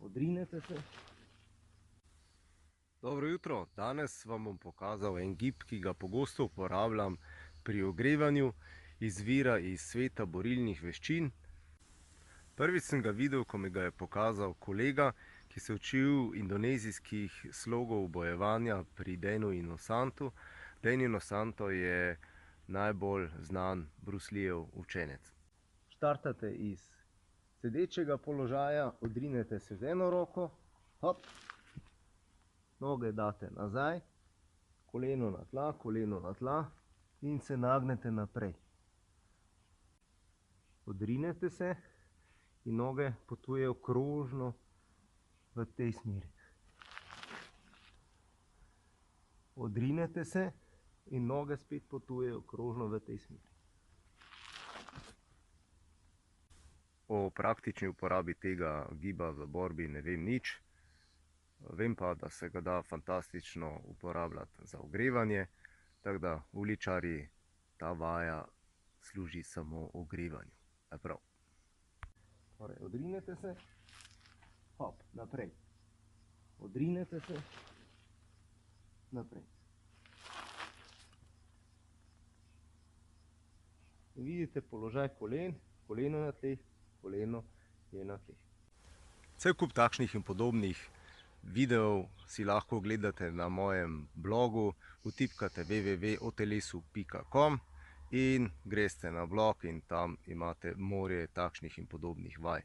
Odrinete se. Dobro jutro, danes vam bom pokazal en gib, ki ga pogosto uporabljam pri ogrevanju, izvira iz sveta borilnih veščin. Prvič sem ga videl, ko mi ga je pokazal kolega, ki se je učil indonezijskih slogov bojevanja pri Danu Inosantu. Dan Inosanto je najbolj znan Bruce Leejev učenec. Štartate iz sedečega položaja, odrinete se z eno roko, hop, noge date nazaj, koleno na tla in se nagnete naprej. Odrinete se in noge potujejo krožno v tej smeri. Odrinete se in noge spet potujejo krožno v tej smeri. O praktični uporabi tega giba v borbi ne vem nič. Vem pa, da se ga da fantastično uporabljati za ogrevanje, tako da uličarji ta vaja služi samo ogrevanju. Prav. Torej, odrinete se, hop, naprej. Odrinete se, naprej. Vidite položaj kolen, koleno na tleh, koleno je na tleh. Cel kup takšnih in podobnih videov si lahko ogledate na mojem blogu, vtipkate www.otelesu.com in greste na blog in tam imate morje takšnih in podobnih vaj.